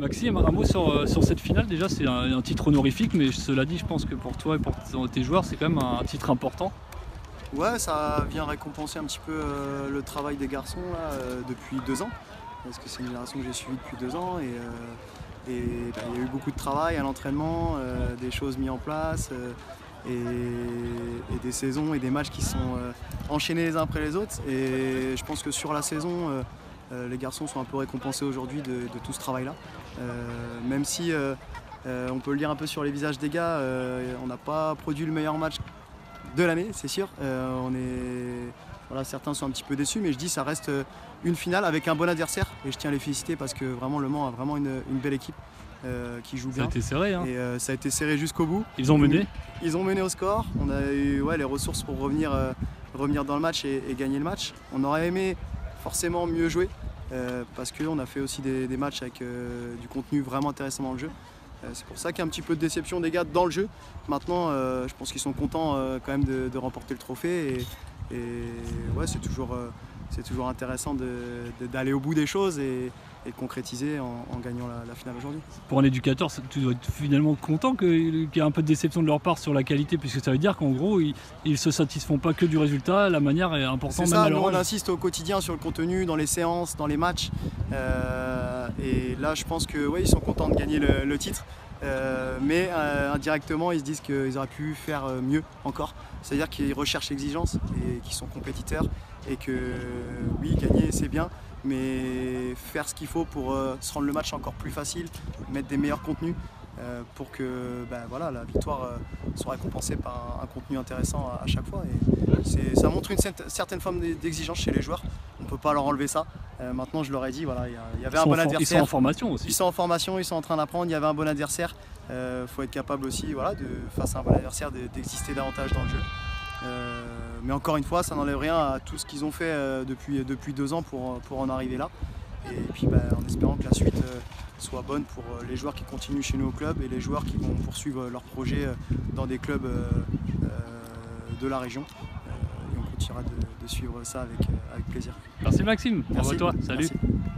Maxime, un mot sur cette finale. Déjà, c'est un titre honorifique, mais cela dit, je pense que pour toi et pour tes joueurs, c'est quand même un titre important. Ouais, ça vient récompenser un petit peu le travail des garçons là, depuis 2 ans. Parce que c'est une génération que j'ai suivie depuis 2 ans et il y a eu beaucoup de travail à l'entraînement, des choses mises en place et des saisons et des matchs qui sont enchaînés les uns après les autres. Et je pense que sur la saison, les garçons sont un peu récompensés aujourd'hui de tout ce travail-là. Même si on peut le lire un peu sur les visages des gars, on n'a pas produit le meilleur match de l'année, c'est sûr. Voilà, certains sont un petit peu déçus, mais je dis ça reste une finale avec un bon adversaire et je tiens à les féliciter parce que vraiment Le Mans a vraiment une belle équipe qui joue bien. Ça a été serré, hein. Et ça a été serré jusqu'au bout. Ils ont mené. Ils ont mené au score. On a eu les ressources pour revenir dans le match et gagner le match. On aurait aimé forcément mieux jouer parce qu'on a fait aussi des matchs avec du contenu vraiment intéressant dans le jeu. C'est pour ça qu'il y a un petit peu de déception des gars dans le jeu. Maintenant, je pense qu'ils sont contents quand même de remporter le trophée. Et ouais, c'est toujours intéressant d'aller au bout des choses et de concrétiser en gagnant la finale aujourd'hui. Pour un éducateur, tu dois être finalement content qu'il y ait un peu de déception de leur part sur la qualité, puisque ça veut dire qu'en gros, ils ne se satisfont pas que du résultat, la manière est importante. C'est ça, nous on insiste au quotidien sur le contenu, dans les séances, dans les matchs. Et là, je pense que ouais, ils sont contents de gagner le titre. Mais indirectement, ils se disent qu'ils auraient pu faire mieux encore. C'est-à-dire qu'ils recherchent l'exigence et qu'ils sont compétiteurs et que oui, gagner c'est bien, mais faire ce qu'il faut pour se rendre le match encore plus facile, mettre des meilleurs contenus pour que voilà, la victoire soit récompensée par un contenu intéressant à chaque fois. Et ça montre une certaine forme d'exigence chez les joueurs. On ne peut pas leur enlever ça. Maintenant, je leur ai dit, voilà, il y avait un bon adversaire. Ils sont en formation aussi. Ils sont en formation, ils sont en train d'apprendre. Il y avait un bon adversaire. Faut être capable aussi, voilà, face à un bon adversaire, d'exister davantage dans le jeu. Mais encore une fois, ça n'enlève rien à tout ce qu'ils ont fait depuis 2 ans pour en arriver là. Et puis en espérant que la suite soit bonne pour les joueurs qui continuent chez nous au club et les joueurs qui vont poursuivre leur projet dans des clubs de la région. Et on continuera de suivre ça avec plaisir. Merci Maxime, bravo à toi, salut. Merci.